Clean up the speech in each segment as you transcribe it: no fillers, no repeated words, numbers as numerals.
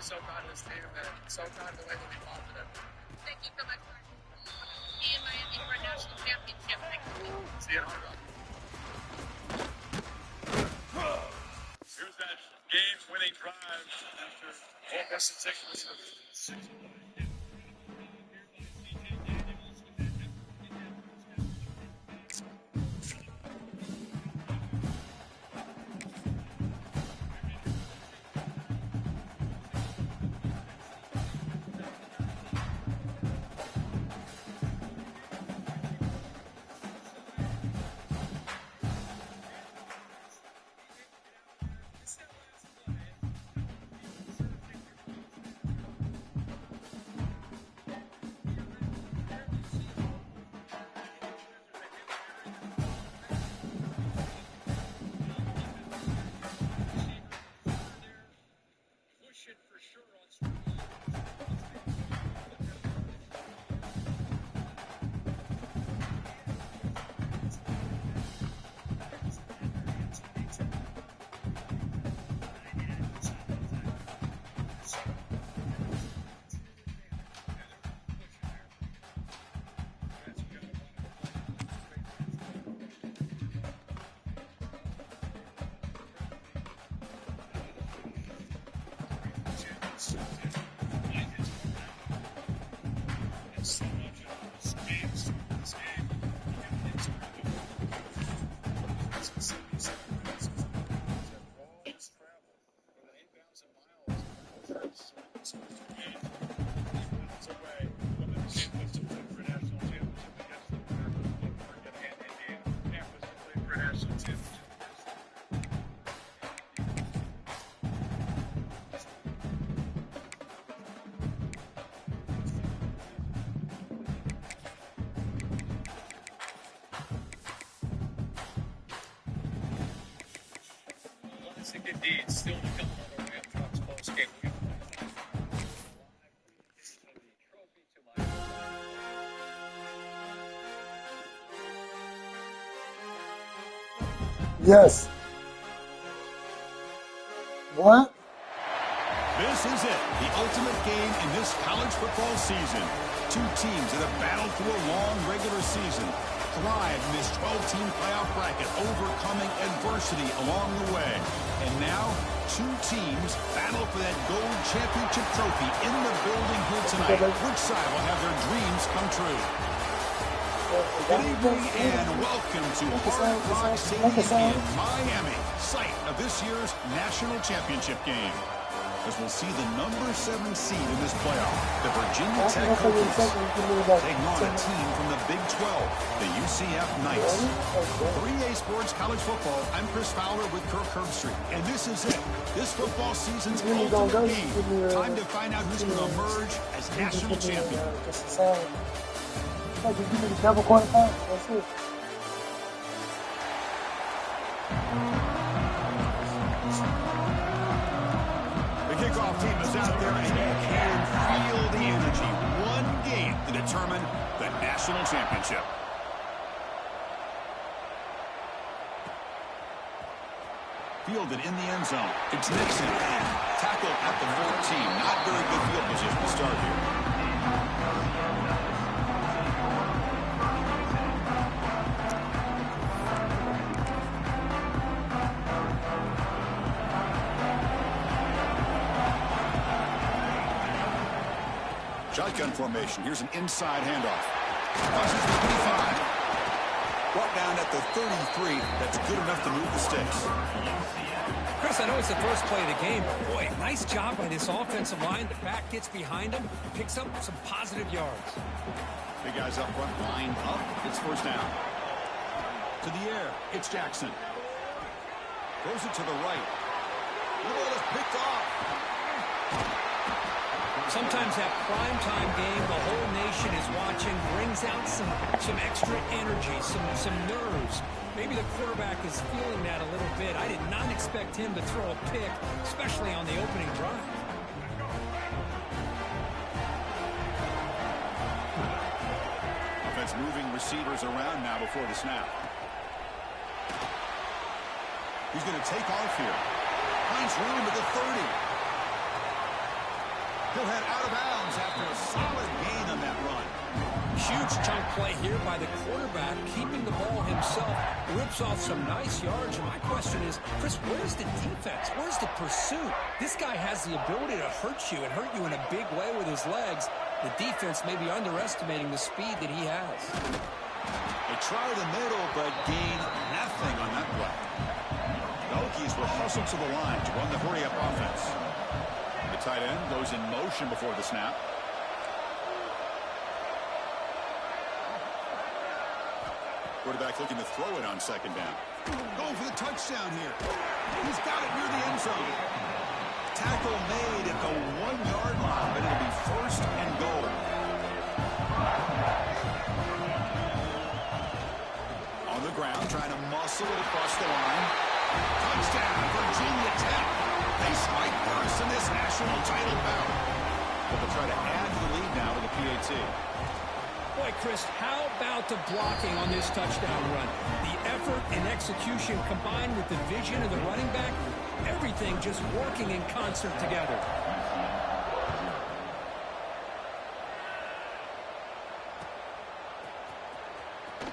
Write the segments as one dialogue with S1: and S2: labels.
S1: so proud of this team, and so proud of the way that we fought today.
S2: Thank you so much for being Miami for a national championship.
S1: See you in Hard Rock. Here's that game-winning drive after almost 6 minutes. Indeed, still to come on the Ram Trucks post game.
S3: Yes. What?
S4: This is it, the ultimate game in this college football season. Two teams that have battled through a long regular season, thrive in this 12-team playoff bracket, overcoming adversity along the way. And now, two teams battle for that gold championship trophy in the building here tonight. Which side will have their dreams come true? Good evening and welcome to Hard Rock Stadium in Miami, site of this year's national championship game. As we'll see the number 7 seed in this playoff, the Virginia Tech Hokies, taking on a team from the Big 12, the UCF Knights. 3A Sports College Football, I'm Chris Fowler with Kirk Herbstreit, and this is it. This football season's ultimate game. Time to find out who's going to emerge as national champion.
S3: Give me the double corner pass. That's it.
S4: Kickoff team is out there, and you can feel the energy. One game to determine the national championship. Fielded in the end zone. It's Nixon. Tackled at the 14. Not very good field position to start here. Shotgun formation. Here's an inside handoff. Crosses the 25. Brought down at the 33. That's good enough to move the sticks.
S5: Chris, I know it's the first play of the game, but boy, nice job by this offensive line. The back gets behind him, picks up some positive yards.
S4: Big guys up front, line up. It's first down. To the air. It's Jackson. Throws it to the right. The ball is picked off.
S5: Sometimes that primetime game, the whole nation is watching, brings out some extra energy, some nerves. Maybe the quarterback is feeling that a little bit. I did not expect him to throw a pick, especially on the opening drive.
S4: Offense moving receivers around now before the snap. He's going to take off here. Finds room at the 30. He'll head out of bounds after a solid gain on that run.
S5: Huge chunk play here by the quarterback, keeping the ball himself, rips off some nice yards. And my question is, Chris, where's the defense? Where's the pursuit? This guy has the ability to hurt you and hurt you in a big way with his legs. The defense may be underestimating the speed that he has.
S4: They try the middle, but gain nothing on that play. The Hokies will hustle to the line to run the hurry-up offense. The tight end goes in motion before the snap. Quarterback looking to throw it on second down. Going for the touchdown here. He's got it near the end zone. Tackle made at the 1-yard line, but it'll be first and goal. On the ground, trying to muscle it across the line. Touchdown, Virginia Tech. They strike first in this national title bout. But they'll try to add to the lead now with a PAT.
S5: Boy, Chris, how about the blocking on this touchdown run? The effort and execution combined with the vision of the running back, everything just working in concert together.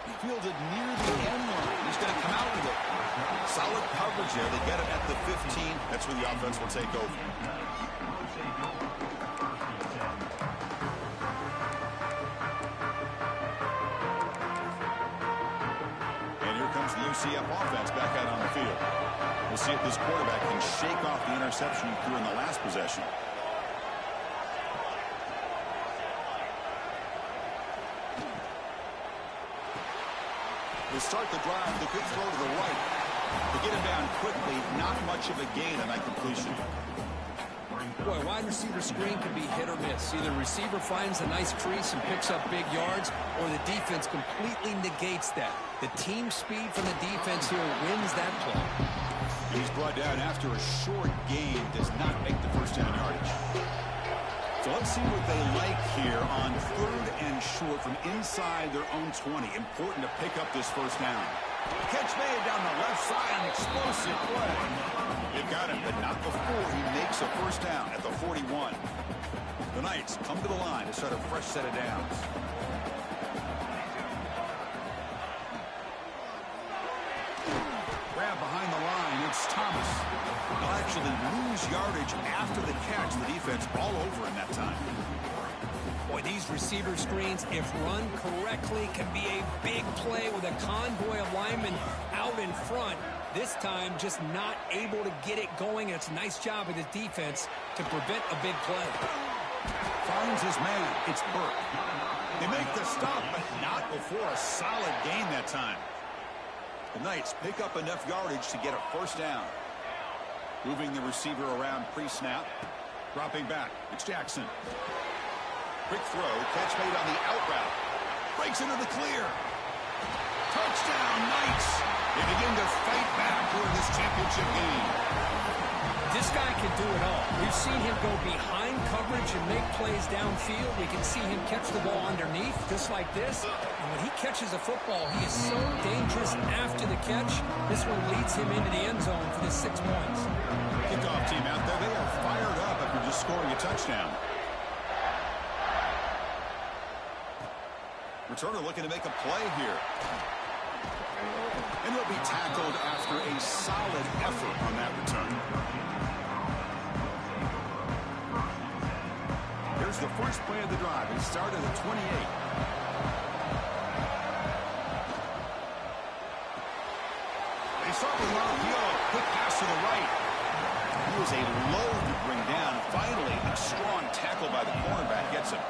S4: He fielded near the end line. He's going to come out with it. Solid coverage there. They get it at the 15. That's where the offense will take over. CF offense back out on the field. We'll see if this quarterback can shake off the interception he threw in the last possession. To start the drive, the quick throw to the right. To get him down quickly, not much of a gain on that completion.
S5: Boy, wide receiver screen can be hit or miss. Either receiver finds a nice crease and picks up big yards, or the defense completely negates that. The team speed from the defense here wins that play.
S4: He's brought down after a short gain, does not make the first down yardage. So let's see what they like here on 3rd and short from inside their own 20. Important to pick up this first down. Catch made down the left side, an explosive play. They've got him, but not before he makes a first down at the 41. The Knights come to the line to start a fresh set of downs. Grab behind the line, it's Thomas. They'll actually lose yardage after the catch. The defense all over in that time.
S5: Boy, these receiver screens, if run correctly, can be a big play with a convoy of linemen out in front. This time, just not able to get it going. It's a nice job of the defense to prevent a big play.
S4: Finds his man. It's Burke. They make the stop, but not before a solid gain that time. The Knights pick up enough yardage to get a first down. Moving the receiver around pre-snap. Dropping back. It's Jackson. Quick throw. Catch made on the out route. Breaks into the clear. Touchdown, Knights. They begin to fight back for this championship game.
S5: This guy can do it all. We've seen him go behind coverage and make plays downfield. We can see him catch the ball underneath, just like this. And when he catches a football, he is so dangerous after the catch. This one leads him into the end zone for the 6 points.
S4: Kickoff team out there, they are fired up after just scoring a touchdown. Returner looking to make a play here. And he'll be tackled after a solid effort on that return. Here's the first play of the drive. It started at 28. They start with RPO. Quick pass to the right. He was a load to bring down. Finally, a strong tackle by the cornerback gets him.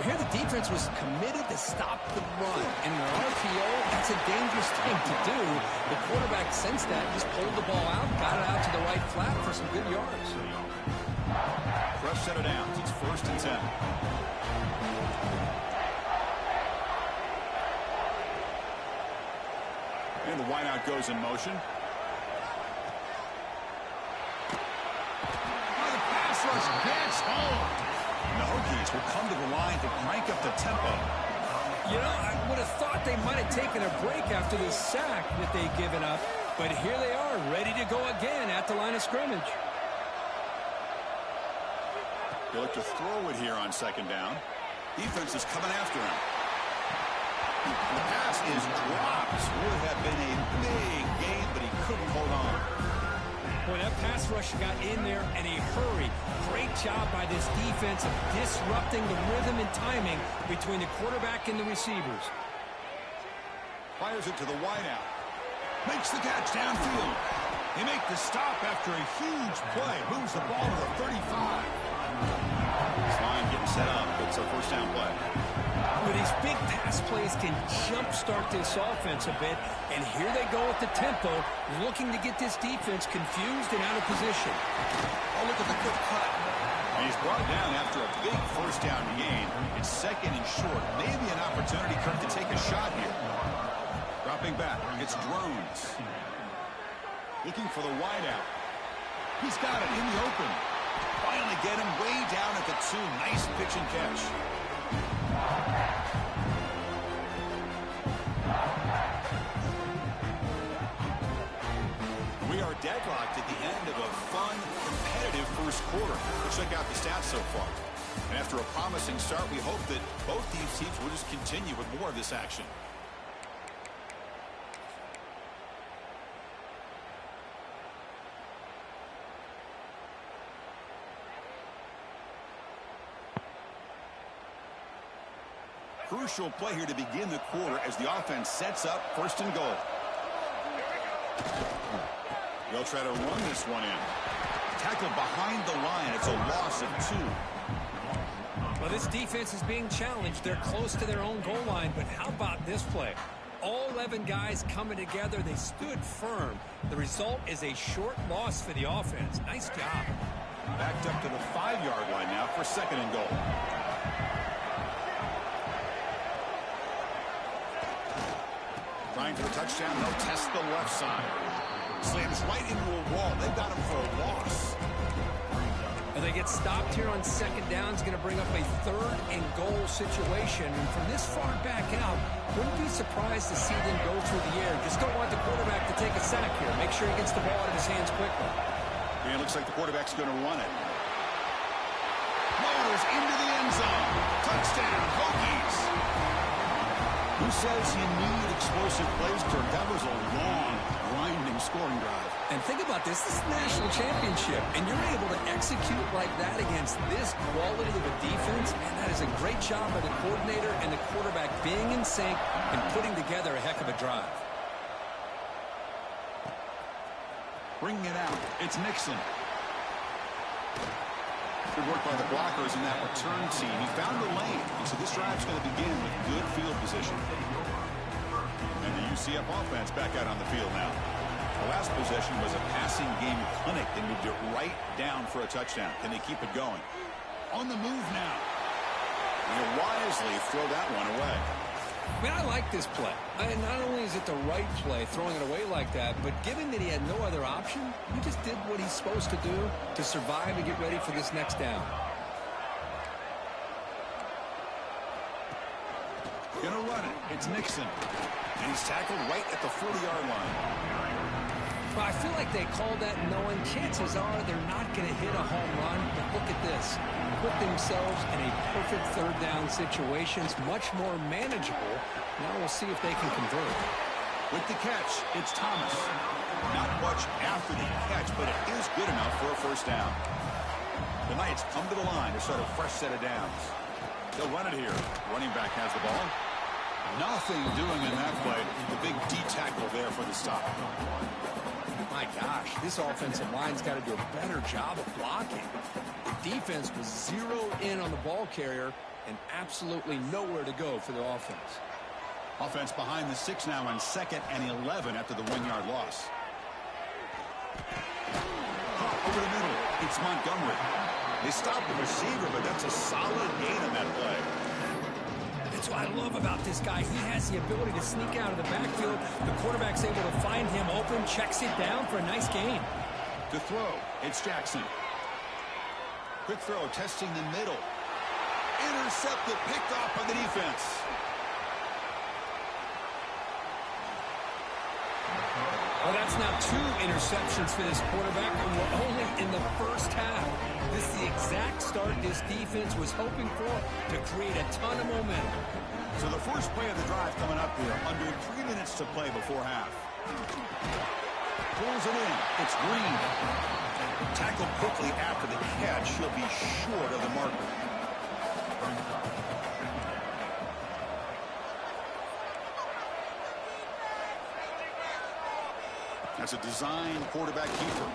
S5: Here the defense was committed to stop the run. And in an RPO, that's a dangerous thing to do. The quarterback sensed that, just pulled the ball out, got it out to the right flat for some good yards.
S4: Fresh set of downs. It's 1st and 10. And the wideout goes in motion. The pass rush gets home. And the Hokies will come to the line to crank up the tempo.
S5: You know, I would have thought they might have taken a break after this sack that they'd given up. But here they are, ready to go again at the line of scrimmage.
S4: He'll look to throw it here on second down. Defense is coming after him. The pass is dropped. Would have been a big gain, but he couldn't hold on.
S5: Boy, that pass rush got in there in a hurry. Great job by this defense of disrupting the rhythm and timing between the quarterback and the receivers.
S4: Fires it to the wideout. Makes the catch downfield. He makes the stop after a huge play. Moves the ball to the 35. This line getting set up. It's a first down play.
S5: Well, these big pass plays can jumpstart this offense a bit. And here they go with the tempo, looking to get this defense confused and out of position.
S4: Oh, look at the quick cut. And he's brought down after a big first down gain. It's second and short. Maybe an opportunity Kirk to take a shot here. Dropping back. It's Drones. Looking for the wideout. He's got it in the open. Finally get him way down at the 2. Nice pitch and catch. We are deadlocked at the end of a fun, competitive first quarter. Let's check out the stats so far. And after a promising start, we hope that both these teams will just continue with more of this action. Crucial play here to begin the quarter as the offense sets up first and goal. They'll try to run this one in. Tackled behind the line. It's a loss of 2.
S5: Well, this defense is being challenged. They're close to their own goal line, but how about this play? All 11 guys coming together. They stood firm. The result is a short loss for the offense. Nice job.
S4: Backed up to the 5-yard line now for second and goal. Trying for the touchdown. They'll test the left side. Slams right into a wall. They've got him for a loss.
S5: Well, they get stopped here on second down. It's going to bring up a third and goal situation. And from this far back out, wouldn't be surprised to see them go through the air. Just don't want the quarterback to take a sack here. Make sure he gets the ball out of his hands quickly.
S4: And it looks like the quarterback's going to run it. Motors into the end zone. Touchdown, Hokies. Who says you need explosive plays, Kirk? That was a long, grinding scoring drive.
S5: And think about this. This is the national championship, and you're able to execute like that against this quality of a defense, and that is a great job by the coordinator and the quarterback being in sync and putting together a heck of a drive.
S4: Bringing it out. It's Nixon. Good work by the blockers in that return team. He found the lane, and so this drive's going to begin with good field position. And the UCF offense back out on the field now. The last possession was a passing game clinic. They moved it right down for a touchdown. Can they keep it going? On the move now. And he'll wisely throw that one away.
S5: I mean, I like this play. Not only is it the right play, throwing it away like that, but given that he had no other option, he just did what he's supposed to do to survive and get ready for this next down.
S4: Gonna run it. It's Nixon. And he's tackled right at the 40-yard line.
S5: Well, I feel like they called that knowing chances are they're not going to hit a home run, but look at this. Put themselves in a perfect third down situation. It's much more manageable. Now we'll see if they can convert.
S4: With the catch, it's Thomas. Not much after the catch, but it is good enough for a first down. The Knights come to the line to start a fresh set of downs. They'll run it here. Running back has the ball. Nothing doing in that play. The big D tackle there for the stop.
S5: My gosh, this offensive line's got to do a better job of blocking. The defense was zeroed in on the ball carrier and absolutely nowhere to go for the offense.
S4: Offense behind the 6 now on 2nd and 11 after the 1-yard loss. Caught over the middle. It's Montgomery. They stopped the receiver, but that's a solid gain on that play.
S5: That's what I love about this guy. He has the ability to sneak out of the backfield. The quarterback's able to find him open, checks it down for a nice gain.
S4: To throw, it's Jackson. Quick throw, testing the middle. Intercepted, picked off by the defense.
S5: Well, that's now 2 interceptions for this quarterback, and we're only in the the first half. This is the exact start this defense was hoping for to create a ton of momentum.
S4: So the first play of the drive coming up here. Under 3 minutes to play before half. Pulls it in. It's Green. Tackled quickly after the catch. He'll be short of the marker. That's a design quarterback keeper.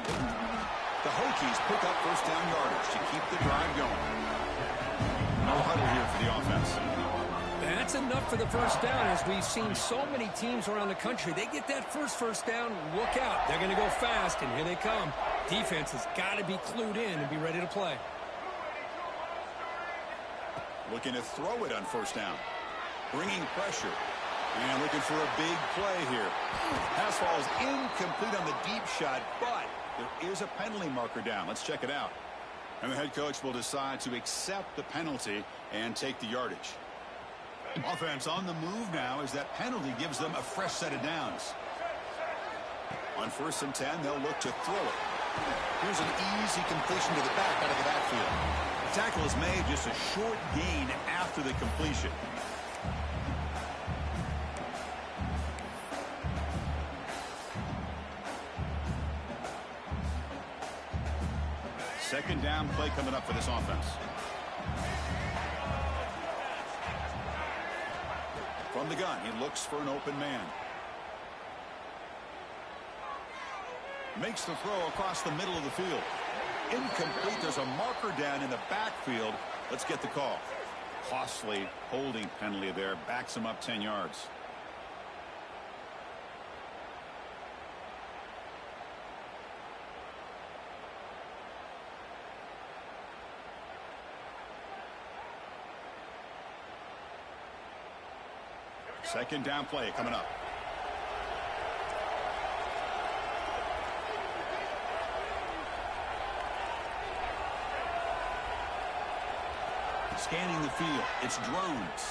S4: The Hokies pick up first down yardage to keep the drive going. No huddle here for the offense.
S5: That's enough for the first down. As we've seen so many teams around the country, they get that first down, look out. They're going to go fast, and here they come. Defense has got to be clued in and be ready to play.
S4: Looking to throw it on first down. Bringing pressure. And looking for a big play here. Pass falls incomplete on the deep shot, but there is a penalty marker down. Let's check it out. And the head coach will decide to accept the penalty and take the yardage. Offense on the move now as that penalty gives them a fresh set of downs. On 1st and 10, they'll look to throw it. Here's an easy completion to the back out of the backfield. The tackle is made, just a short gain after the completion. Second down play coming up for this offense. From the gun, he looks for an open man. Makes the throw across the middle of the field. Incomplete. There's a marker down in the backfield. Let's get the call. Costly holding penalty there. Backs him up 10 yards. Second down play coming up. Scanning the field. It's Drones.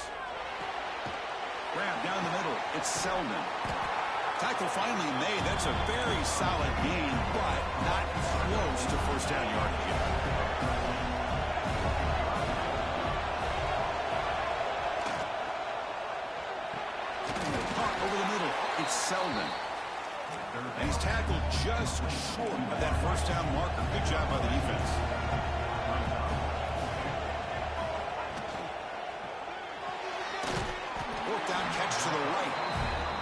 S4: Grab down the middle. It's Selden. Tackle finally made. That's a very solid gain, but not close to first down yardage yet. It's Selden. And he's tackled just short of that first down marker. Good job by the defense. Fourth down catch to the right.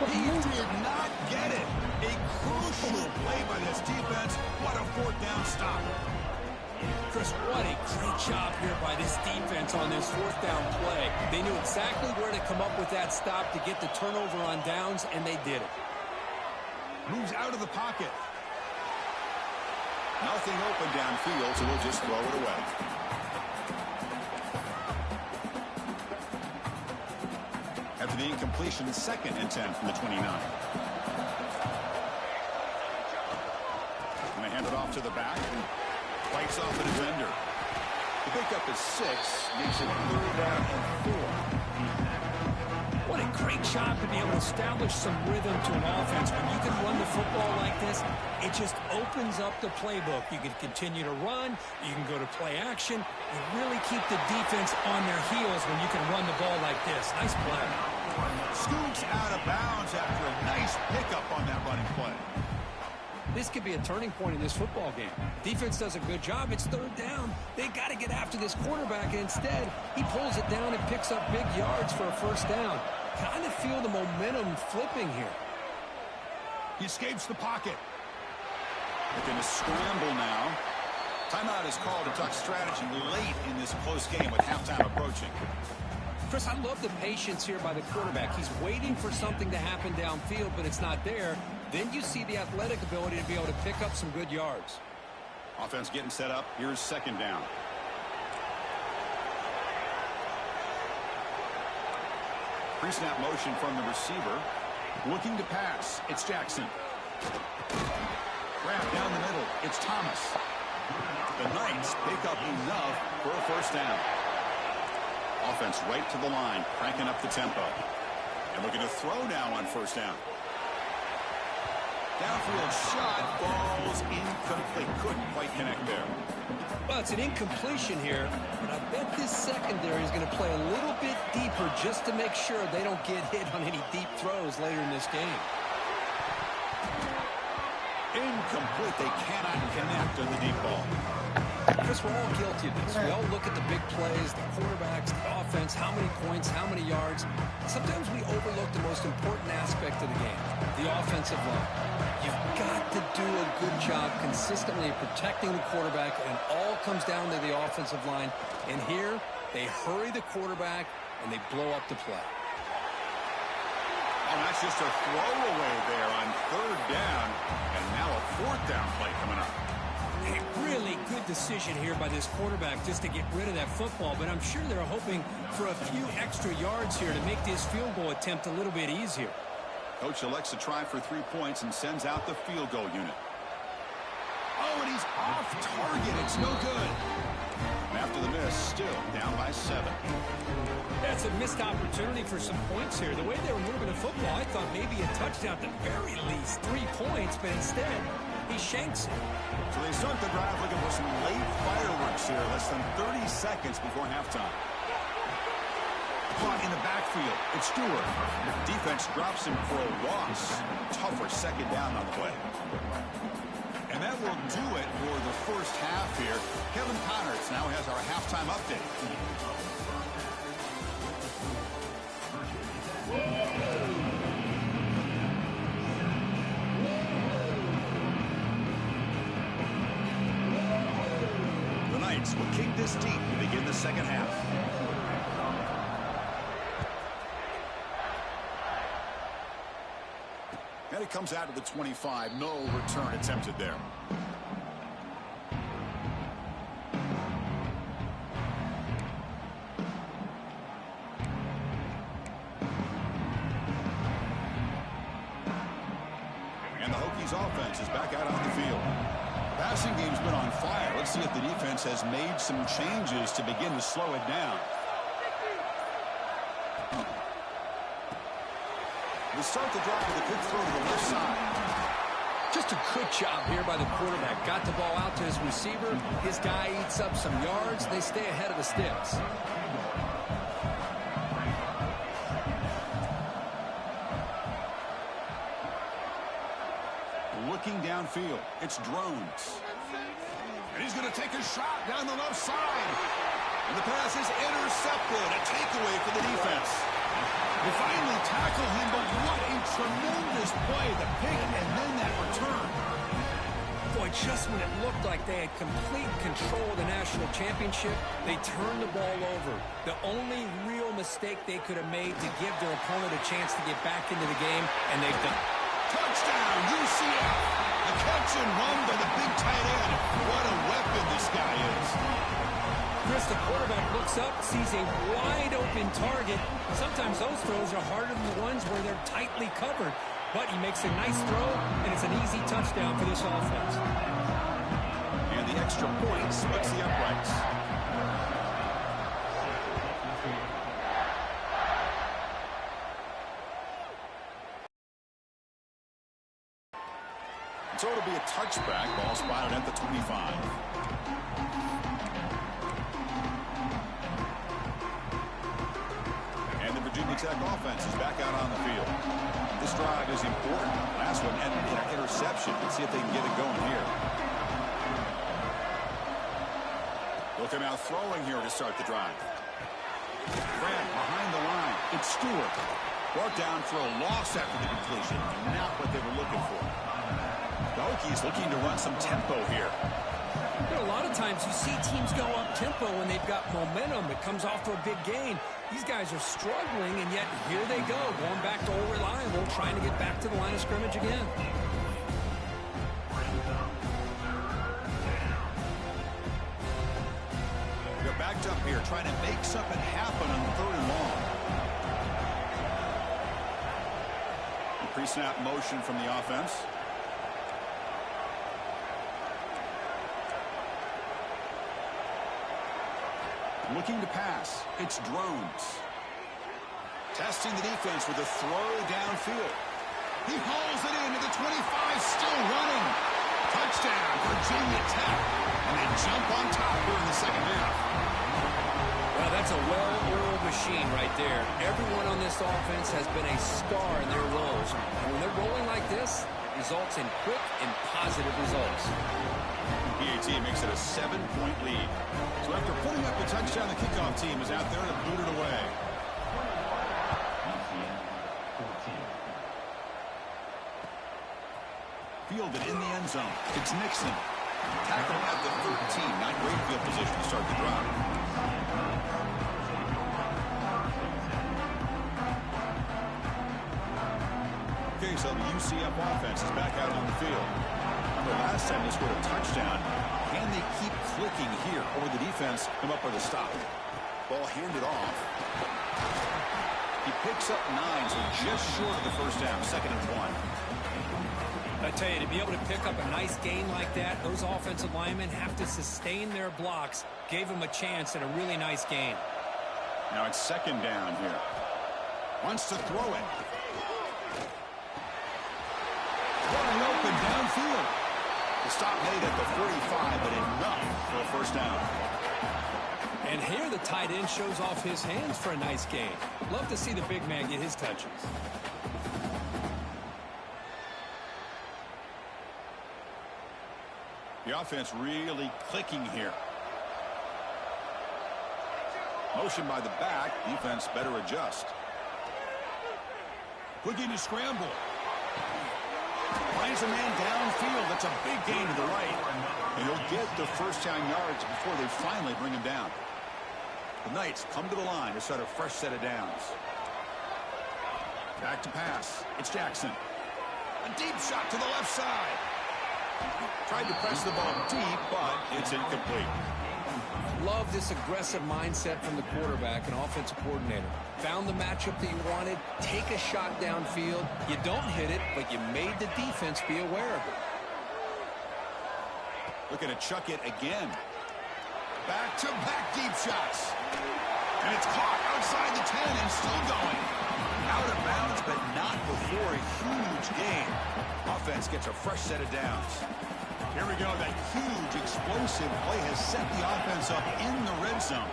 S4: He did not get it. A crucial play by this defense. What a fourth down stop.
S5: Chris, what a great job here by this defense on this fourth down play. They knew exactly where to come up with that stop to get the turnover on downs, and they did it.
S4: Moves out of the pocket. Nothing open downfield, so we'll just throw it away. After the incompletion, 2nd and 10 from the 29. Going to hand it off to the back. Fights off the defender. The pickup is 6. Makes it 3rd down and 4.
S5: What a great job to be able to establish some rhythm to an offense. When you can run the football like this, it just opens up the playbook. You can continue to run. You can go to play action. You really keep the defense on their heels when you can run the ball like this. Nice play.
S4: Scoots out of bounds after a nice pickup on that running play.
S5: This could be a turning point in this football game. Defense does a good job. It's 3rd down. They got to get after this quarterback, and instead, he pulls it down and picks up big yards for a first down. Kind of feel the momentum flipping here.
S4: He escapes the pocket. Looking to scramble now. Timeout is called to talk strategy late in this close game with halftime approaching.
S5: Chris, I love the patience here by the quarterback. He's waiting for something to happen downfield, but it's not there. Then you see the athletic ability to be able to pick up some good yards.
S4: Offense getting set up. Here's 2nd down. Pre-snap motion from the receiver. Looking to pass. It's Jackson. Grab down the middle. It's Thomas. The Knights pick up enough for a first down. Offense right to the line, cranking up the tempo. And looking to throw now on first down. Downfield shot falls incomplete. Couldn't quite connect there.
S5: Well, it's an incompletion here, but I bet this secondary is going to play a little bit deeper just to make sure they don't get hit on any deep throws later in this game.
S4: Incomplete. They cannot connect on the deep ball.
S5: Chris, we're all guilty of this. We all look at the big plays, the quarterbacks, the offense, how many points, how many yards. Sometimes we overlook the most important aspect of the game, the offensive line. You've got to do a good job consistently protecting the quarterback, and it all comes down to the offensive line. And here, they hurry the quarterback, and they blow up the play.
S4: Oh, that's just a throwaway there on third down, and now a fourth down play coming up.
S5: A really good decision here by this quarterback just to get rid of that football, but I'm sure they're hoping for a few extra yards here to make this field goal attempt a little bit easier.
S4: Coach elects to try for 3 points and sends out the field goal unit. Oh, and he's off target. It's no good. And after the miss, still down by 7.
S5: That's a missed opportunity for some points here. The way they were moving the football, I thought maybe a touchdown at the very least, 3 points, but instead, he shanks it.
S4: So they start the drive looking for some late fireworks here, less than 30 seconds before halftime. Caught in the backfield, it's Stewart. Defense drops him for a loss. Tougher second down on the way. And that will do it for the first half here. Kevin Connors now has our halftime update. The Knights will kick this deep to begin the second half. And it comes out to the 25. No return attempted there. And the Hokies offense is back out on the field. The passing game's been on fire. Let's see if the defense has made some changes to begin to slow it down. They start the drive with a quick throw to the left side.
S5: Just a good job here by the quarterback. Got the ball out to his receiver. His guy eats up some yards. They stay ahead of the sticks.
S4: Looking downfield, it's Drones. And he's going to take a shot down the left side. And the pass is intercepted. A takeaway for the defense. They finally tackle him, but what a tremendous play. The pick and then that return.
S5: Boy, just when it looked like they had complete control of the national championship, they turned the ball over. The only real mistake they could have made to give their opponent a chance to get back into the game, and they've done.
S4: Touchdown, UCF. A catch and run by the big tight end. What a weapon this guy is.
S5: Chris, the quarterback looks up, sees a wide-open target. Sometimes those throws are harder than the ones where they're tightly covered. But he makes a nice throw, and it's an easy touchdown for this offense.
S4: And the extra point splits the uprights. So it'll be a touchback. Ball spotted at the 25. And the Virginia Tech offense is back out on the field. This drive is important. Last one ended in an interception. Let's see if they can get it going here. Look, they're now throwing here to start the drive. Grant behind the line. It's Stewart. Brought down for a loss after the completion. Not what they were looking for. The Hokies looking to run some tempo here.
S5: You know, a lot of times you see teams go up tempo when they've got momentum. It comes off to a big gain. These guys are struggling, and yet here they go, going back to old reliable, trying to get back to the line of scrimmage again.
S4: They're backed up here, trying to make something happen on 3rd and long. The pre-snap motion from the offense. Looking to pass. It's Drones. Testing the defense with a throw downfield. He hauls it into the 25, still running. Touchdown, Virginia Tech. And they jump on top here in the second half.
S5: Well, that's a well-oiled machine right there. Everyone on this offense has been a star in their roles. And when they're rolling like this, it results in quick and positive results.
S4: PAT makes it a 7-point lead. So after putting up the touchdown, the kickoff team is out there to boot it away. Fielded in the end zone. It's Nixon. Tackle at the 13. Not great field position to start the drive. Okay, so the UCF offense is back out on the field. Remember last time they scored a touchdown. Can they keep clicking here? Or will the defense come up with a stop? Ball handed off. He picks up 9, so just short of the first down. 2nd and 1.
S5: I tell you, to be able to pick up a nice gain like that, those offensive linemen have to sustain their blocks. Gave them a chance at a really nice gain.
S4: Now it's 2nd down here. Wants to throw it. Wide open downfield. The stop made at the 45, but enough for a first down.
S5: And here the tight end shows off his hands for a nice gain. Love to see the big man get his touches.
S4: The offense really clicking here. Motion by the back. Defense better adjust. Looking to scramble. Finds a man downfield. That's a big gain to the right. And he'll get the first down yards before they finally bring him down. The Knights come to the line to start a fresh set of downs. Back to pass. It's Jackson. A deep shot to the left side. Tried to press the ball deep, but it's incomplete.
S5: Love this aggressive mindset from the quarterback and offensive coordinator. Found the matchup that you wanted. Take a shot downfield. You don't hit it, but you made the defense be aware of it.
S4: Looking to chuck it again. Back-to-back deep shots. And it's caught outside the 10 and still going. Out of bounds, but not before a huge gain. Offense gets a fresh set of downs. Here we go. That huge explosive play has set the offense up in the red zone.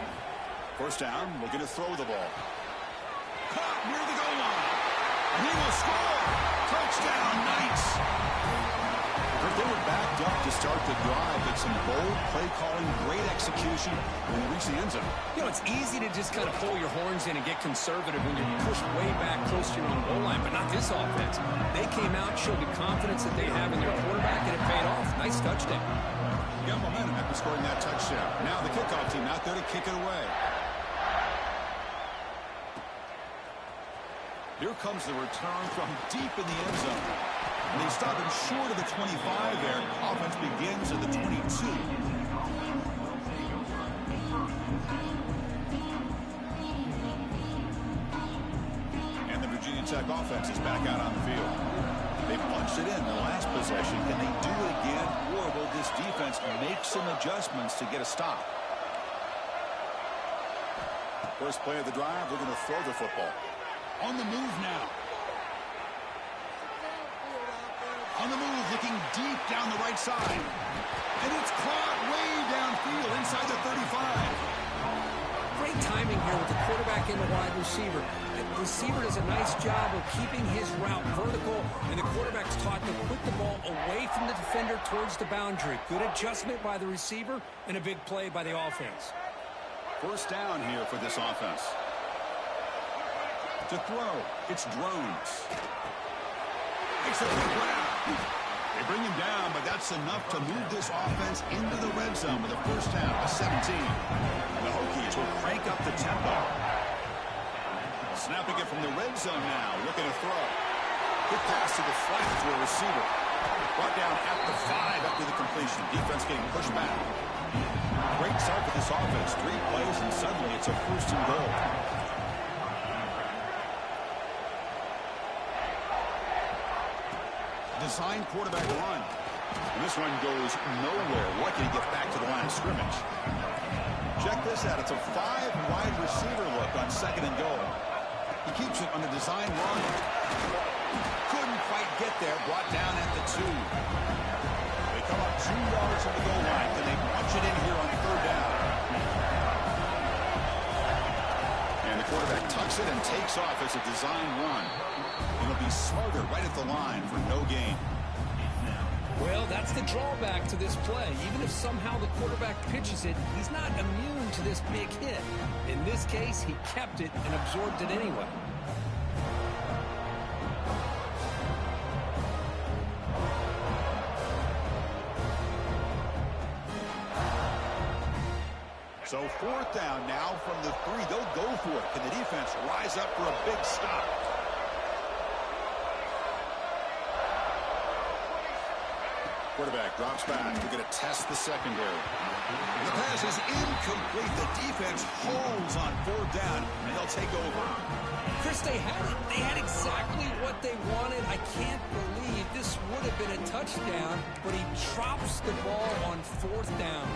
S4: First down, looking to throw the ball. Caught near the goal line. And he will score. Touchdown, Knights. They were backed up to start the drive, but some bold play calling, great execution when they reach the end zone.
S5: You know, it's easy to just kind of pull your horns in and get conservative when you're pushed way back close to your own goal line, but not this offense. They came out, showed the confidence that they have in their quarterback, and it paid off. Nice touchdown.
S4: Got momentum after scoring that touchdown. Now the kickoff team out there to kick it away. Here comes the return from deep in the end zone. And they stop him short of the 25 there. Offense begins at the 22. And the Virginia Tech offense is back out on the field. They punched it in the last possession. Can they do it again, or will this defense make some adjustments to get a stop? First play of the drive, they're going to throw the football. On the move now. On the move, looking deep down the right side. And it's caught way downfield inside the 35.
S5: Great timing here with the quarterback and the wide receiver. The receiver does a nice job of keeping his route vertical, and the quarterback's taught to put the ball away from the defender towards the boundary. Good adjustment by the receiver and a big play by the offense.
S4: First down here for this offense. To throw, it's Drones. Makes a big grab. They bring him down, but that's enough to move this offense into the red zone with a first down, a 17. The Hokies will crank up the tempo. Snapping it from the red zone now, looking to throw. Good pass to the flat to a receiver. Brought down at the 5 after the completion. Defense getting pushed back. Great start for this offense. 3 plays, and suddenly it's a first and goal. Design quarterback run. And this one goes nowhere. Lucky to get back to the line of scrimmage. Check this out. It's a 5-wide receiver look on 2nd and goal. He keeps it on the design run. Couldn't quite get there. Brought down at the 2. They come 2 yards from the goal line. Can they punch it in here on 3rd down? And the quarterback tucks it and takes off as a design run. It'll be Smarter right at the line for no gain.
S5: Well, that's the drawback to this play. Even if somehow the quarterback pitches it, he's not immune to this big hit. In this case, he kept it and absorbed it anyway.
S4: So 4th down now from the 3. They'll go for it. Can the defense rise up for a big stop? Quarterback drops back. We're going to test the secondary. The pass is incomplete. The defense holds on 4th down, and they'll take over.
S5: Chris, they had it. They had exactly what they wanted. I can't believe this would have been a touchdown, but he drops the ball on 4th down.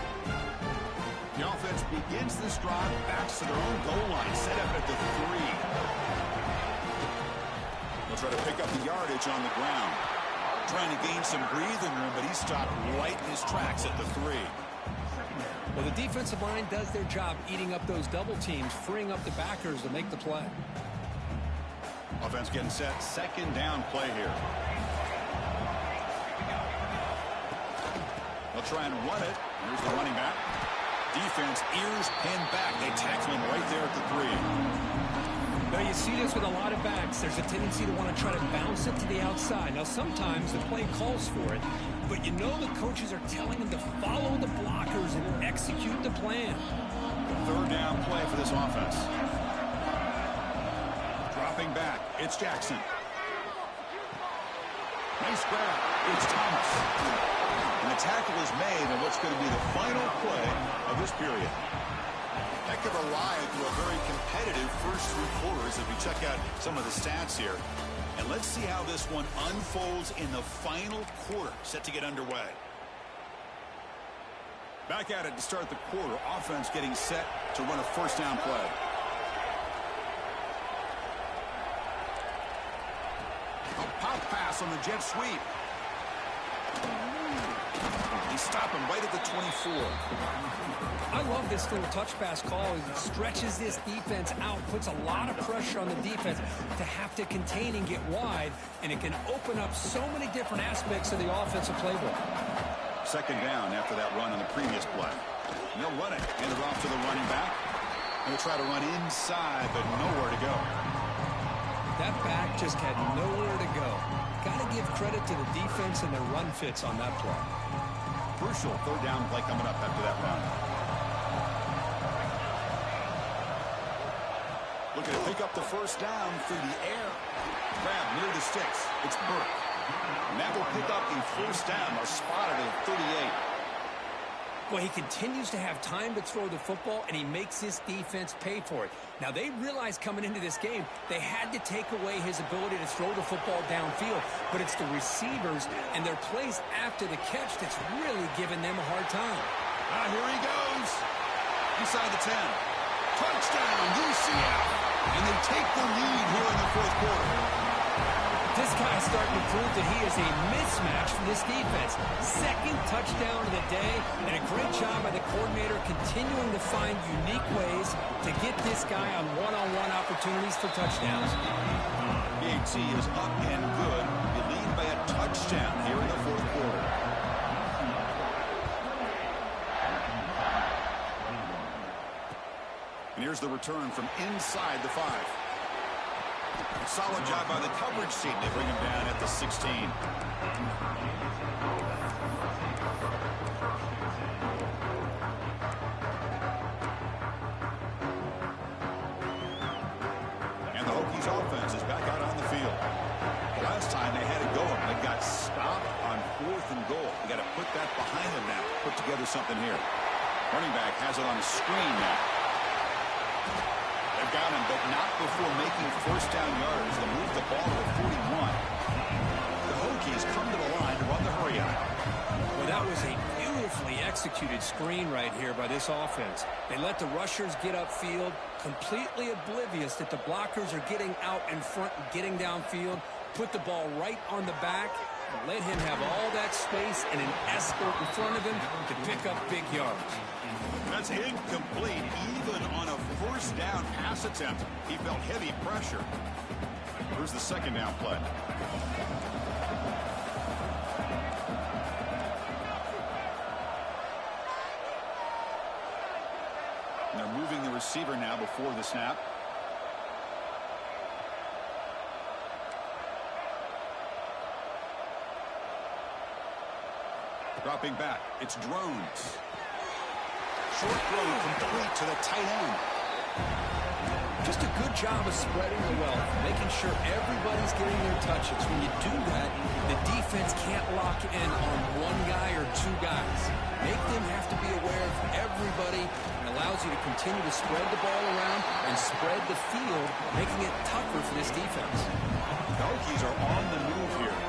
S4: The offense begins this drive, backs to their own goal line, set up at the 3. They'll try to pick up the yardage on the ground. Trying to gain some breathing room, but he stopped right in his tracks at the 3.
S5: Well, the defensive line does their job eating up those double teams, freeing up the backers to make the play.
S4: Offense getting set. 2nd down play here. They'll try and run it. Here's the running back. Defense, ears pinned back. They tackle him right there at the 3.
S5: Now, you see this with a lot of backs. There's a tendency to want to try to bounce it to the outside. Now, sometimes the play calls for it, but you know the coaches are telling them to follow the blockers and execute the plan.
S4: 3rd down play for this offense. Dropping back, it's Jackson. Nice grab. It's Thomas. And the tackle is made on what's going to be the final play of this period. Heck of a ride through a very competitive first 3 quarters as we check out some of the stats here. And let's see how this one unfolds in the final quarter, set to get underway. Back at it to start the quarter. Offense getting set to run a 1st down play. A pop pass on the jet sweep. They stop him right at the 24.
S5: I love this little touch pass call. It stretches this defense out, puts a lot of pressure on the defense to have to contain and get wide, and it can open up so many different aspects of the offensive playbook.
S4: 2nd down after that run on the previous play. And they'll run it. Hand it off to the running back. And they'll try to run inside, but nowhere to go.
S5: That back just had nowhere to go. Got to give credit to the defense and their run fits on that play.
S4: Crucial 3rd down play coming up after that run. Looking to pick up the 1st down through the air. Grab near the sticks. It's Burke. And that will pick up the 1st down. They're spotted at 38.
S5: Well, he continues to have time to throw the football, and he makes his defense pay for it. Now, they realized coming into this game, they had to take away his ability to throw the football downfield. But it's the receivers and their plays after the catch that's really giving them a hard time.
S4: Here he goes. Inside the 10. Touchdown, UCF. And they take the lead here in the 4th quarter.
S5: This guy's starting to prove that he is a mismatch for this defense. 2nd touchdown of the day, and a great job by the coordinator continuing to find unique ways to get this guy on one-on-one opportunities for touchdowns.
S4: BAT is up and good. You lead by a touchdown here in the 4th quarter. And here's the return from inside the 5. Solid job by the coverage team. They bring him down at the 16. And the Hokies offense is back out on the field. The last time they had it going, they got stopped on 4th and goal. They got to put that behind them now. Put together something here. Running back has it on a screen now. They've got him, but not before making 1st down yards. They move the ball to the 41. The Hokies come to the line to run the hurry out.
S5: Well, that was a beautifully executed screen right here by this offense. They let the rushers get upfield, completely oblivious that the blockers are getting out in front and getting downfield, put the ball right on the back, Let him have all that space and an escort in front of him to pick up big yards.
S4: That's incomplete. Even on a first down pass attempt, he felt heavy pressure. Here's the second down play. And they're moving the receiver now before the snap. Dropping back, it's Drones. Short throw complete to the tight end.
S5: Just a good job of spreading the wealth, making sure everybody's getting their touches. When you do that, the defense can't lock in on one guy or two guys. Make them have to be aware of everybody, and allows you to continue to spread the ball around and spread the field, making it tougher for this defense.
S4: The Hokies are on the move here.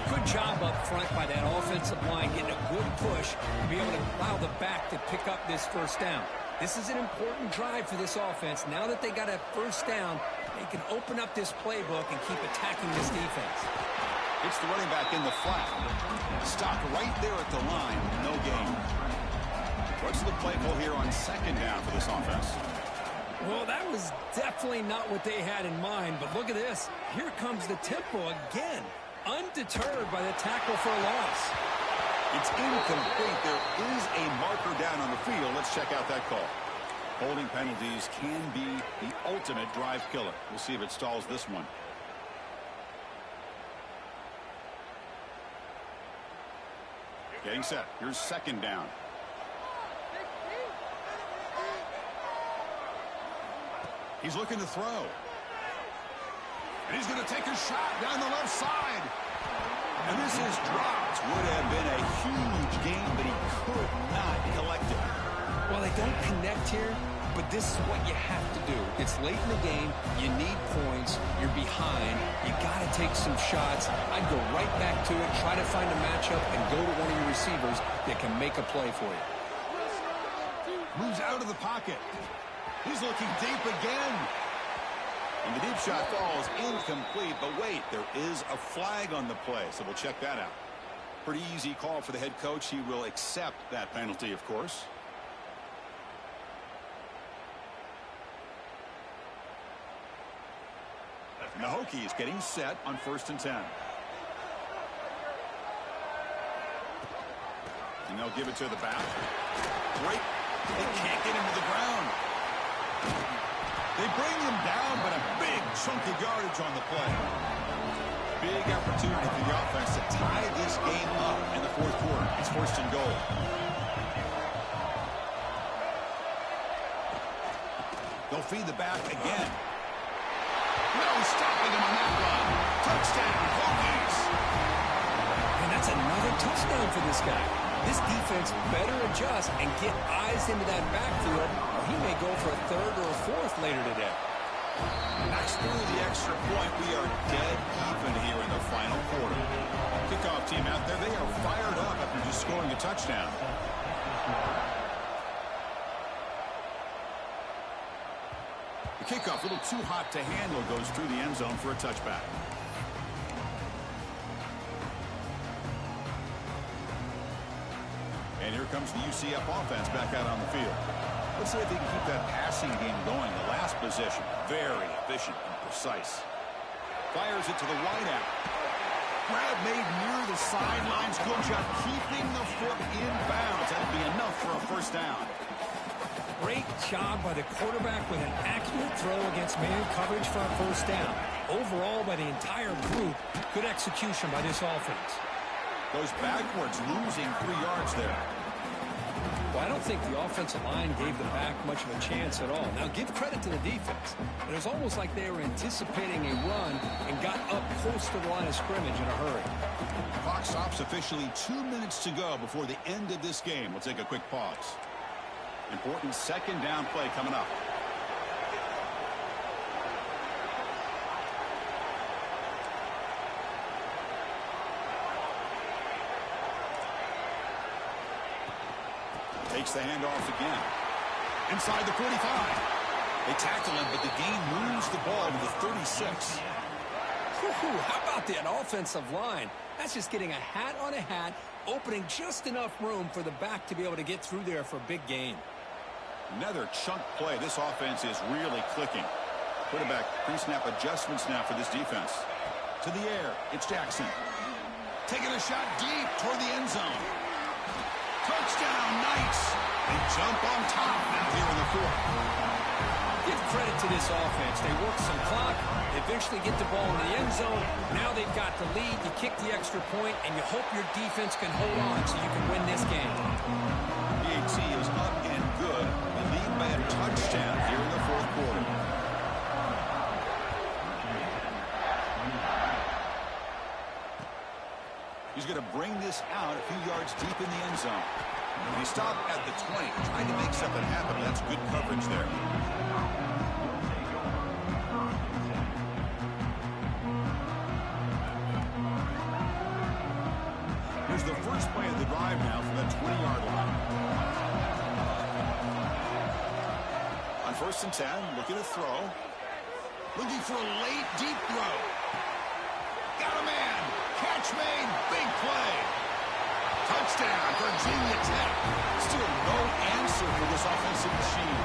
S5: Good job up front by that offensive line, getting a good push to be able to allow the back to pick up this first down. This is an important drive for this offense. Now that they got a first down, they can open up this playbook and keep attacking this defense.
S4: It's the running back in the flat. Stopped right there at the line. No gain. What's the play call here on second down for this offense?
S5: Well, that was definitely not what they had in mind, but look at this. Here comes the tempo again. Undeterred by the tackle for a loss.
S4: It's incomplete. There is a marker down on the field. Let's check out that call. Holding penalties can be the ultimate drive killer. We'll see if it stalls this one. Getting set. Here's second down. He's looking to throw. And he's going to take a shot down the left side. And this is dropped. Would have been a huge gain, but he could not collect it.
S5: Well, they don't connect here, but this is what you have to do. It's late in the game. You need points. You're behind. You got to take some shots. I'd go right back to it, try to find a matchup, and go to one of your receivers that can make a play for you.
S4: Moves out of the pocket. He's looking deep again. And the deep shot falls incomplete, but wait, there is a flag on the play, so we'll check that out. Pretty easy call for the head coach. He will accept that penalty, of course. And the Hokies getting set on 1st and 10. And they'll give it to the back. Great. They can't get him to the ground. They bring him down, but a big chunk of yardage on the play. Big opportunity for the offense to tie this game up in the 4th quarter. It's 1st and goal. They'll feed the back again. No stopping him on that run. Touchdown, Hokies.
S5: And that's another touchdown for this guy. This defense better adjust and get eyes into that backfield, or he may go for a 3rd or a 4th later today.
S4: Knocks through the extra point. We are dead even here in the final quarter. Kickoff team out there, they are fired up after just scoring a touchdown. The kickoff, a little too hot to handle, goes through the end zone for a touchback. And here comes the UCF offense back out on the field. Let's see if they can keep that passing game going. The last possession, very efficient and precise. Fires it to the wideout. Grab made near the sidelines. Good job keeping the foot in bounds. That'll be enough for a first down.
S5: Great job by the quarterback with an accurate throw against man coverage for a first down. Overall, by the entire group, good execution by this offense.
S4: Goes backwards, losing 3 yards there.
S5: Well, I don't think the offensive line gave the back much of a chance at all. Now, give credit to the defense. It was almost like they were anticipating a run and got up close to the line of scrimmage in a hurry.
S4: Clock stops officially 2 minutes to go before the end of this game. We'll take a quick pause. Important second down play coming up. Takes the handoff again. Inside the 45. They tackle him, but the game moves the ball to the 36.
S5: Whew, how about that offensive line? That's just getting a hat on a hat, opening just enough room for the back to be able to get through there for a big gain.
S4: Another chunk play. This offense is really clicking. Quarterback pre-snap adjustments now for this defense. To the air, it's Jackson. Taking a shot deep toward the end zone. Touchdown, Knights. They jump on top now here in the fourth.
S5: Give credit to this offense. They work some clock, they eventually get the ball in the end zone. Now they've got the lead. You kick the extra point, and you hope your defense can hold on so you can win this game.
S4: BAT is up and good. They lead by a touchdown here in the fourth quarter. He's going to bring this out a few yards deep in the end zone. He stopped at the 20, trying to make something happen. That's good coverage there. Here's the first play of the drive now from that 20-yard line. On 1st and 10, looking to throw. Looking for a late, deep throw. Got a man. Catch made. Big play. Touchdown, Virginia Tech. Still no answer for this offensive machine.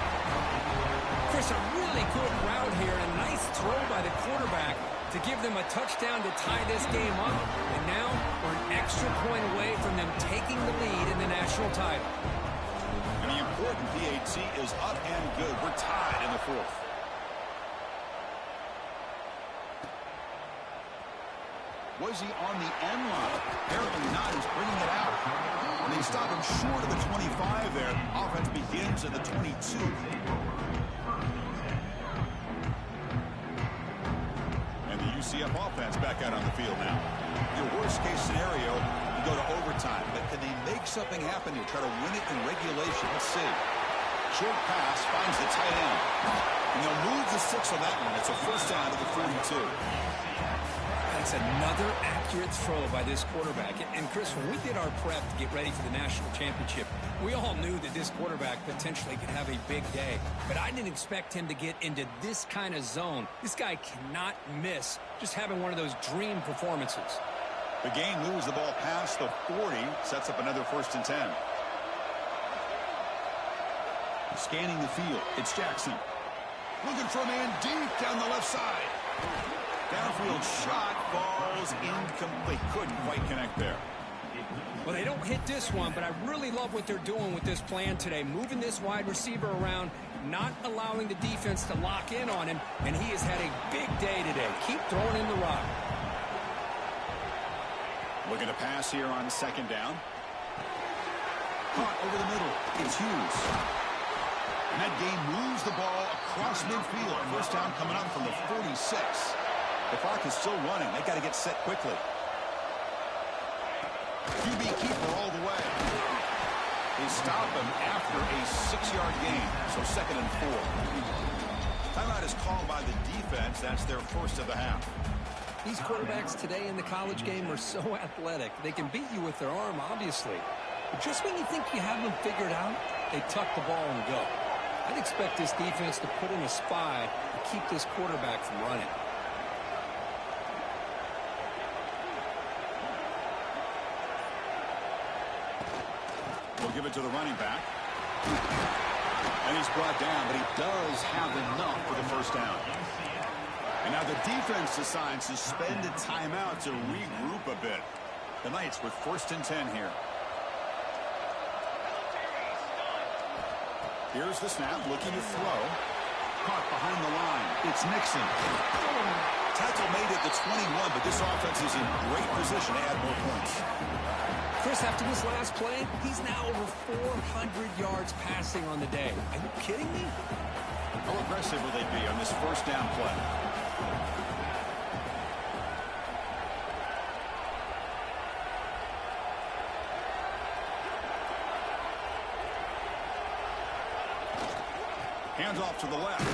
S5: Chris, a really good route here and a nice throw by the quarterback to give them a touchdown to tie this game up. And now we're an extra point away from them taking the lead in the national title.
S4: And the important PAT is up and good. We're tied in the fourth. Was he on the end line? Apparently not. He's bringing it out. And they stop him short of the 25 there. Offense begins at the 22. And the UCF offense back out on the field now. Your worst-case scenario, you go to overtime. But can they make something happen here? Try to win it in regulation. Let's see. Short pass finds the tight end. And they'll move the 6 on that one. It's a first down to the 42.
S5: That's another accurate throw by this quarterback. And Chris, when we did our prep to get ready for the national championship, we all knew that this quarterback potentially could have a big day. But I didn't expect him to get into this kind of zone. This guy cannot miss just having one of those dream performances.
S4: The game moves the ball past the 40, sets up another 1st and 10. Scanning the field, it's Jackson. Looking for a man deep down the left side. Downfield shot falls incomplete. Couldn't quite connect there.
S5: Well, they don't hit this one, but I really love what they're doing with this plan today. Moving this wide receiver around, not allowing the defense to lock in on him, and he has had a big day today. Keep throwing in the rock.
S4: Looking to pass here on 2nd down. Caught over the middle. It's Hughes. And that game moves the ball across midfield. 1st down coming up from the 46. The clock is still running. They got to get set quickly. QB keeper all the way. They stop him after a 6-yard gain. So 2nd and 4. Timeout is called by the defense. That's their first of the half.
S5: These quarterbacks today in the college game are so athletic. They can beat you with their arm, obviously. But just when you think you have them figured out, they tuck the ball and go. I'd expect this defense to put in a spy to keep this quarterback from running.
S4: We'll give it to the running back. And he's brought down, but he does have enough for the 1st down. And now the defense decides to spend a timeout to regroup a bit. The Knights with 1st and 10 here. Here's the snap, looking to throw. Caught behind the line. It's Nixon. Tackle made at the 21, but this offense is in great position to add more points.
S5: Chris, after this last play, he's now over 400 yards passing on the day. Are you kidding me?
S4: How aggressive will they be on this 1st down play? Hands off to the left.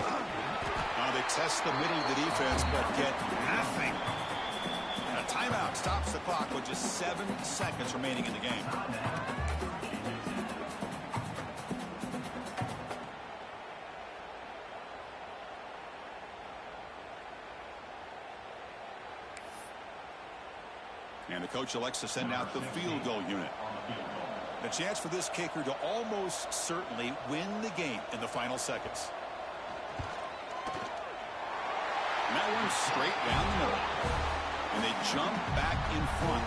S4: They test the middle of the defense, but get nothing. A timeout stops the clock with just 7 seconds remaining in the game. And the coach elects to send out the field goal unit. The chance for this kicker to almost certainly win the game in the final seconds. And that one's straight down the middle. And they jump back in front.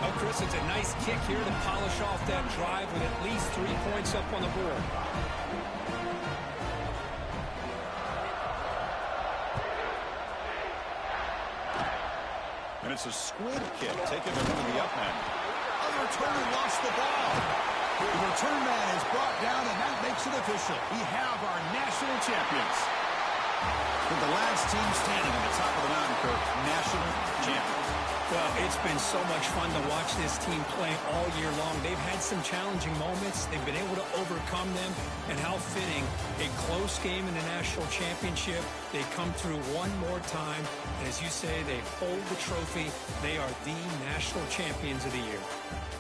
S5: Oh, Chris, it's a nice kick here to polish off that drive with at least 3 points up on the board.
S4: And it's a squid kick taken into the up man. Oh, the returner lost the ball. The return man is brought down, and that makes it official. We have our national champions. With the last team standing at the top of the mountain, Kirk, national champions.
S5: Well, it's been so much fun to watch this team play all year long. They've had some challenging moments. They've been able to overcome them. And how fitting, a close game in the national championship. They come through one more time. And as you say, they hold the trophy. They are the national champions of the year.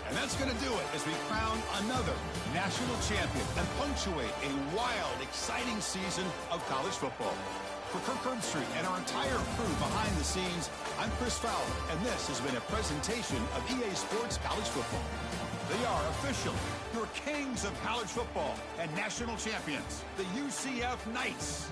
S4: And that's going to do it as we crown another national champion and punctuate a wild, exciting season of college football. For Kirk Herbstreit and our entire crew behind the scenes, I'm Chris Fowler, and this has been a presentation of EA Sports College Football. They are officially your kings of college football and national champions, the UCF Knights.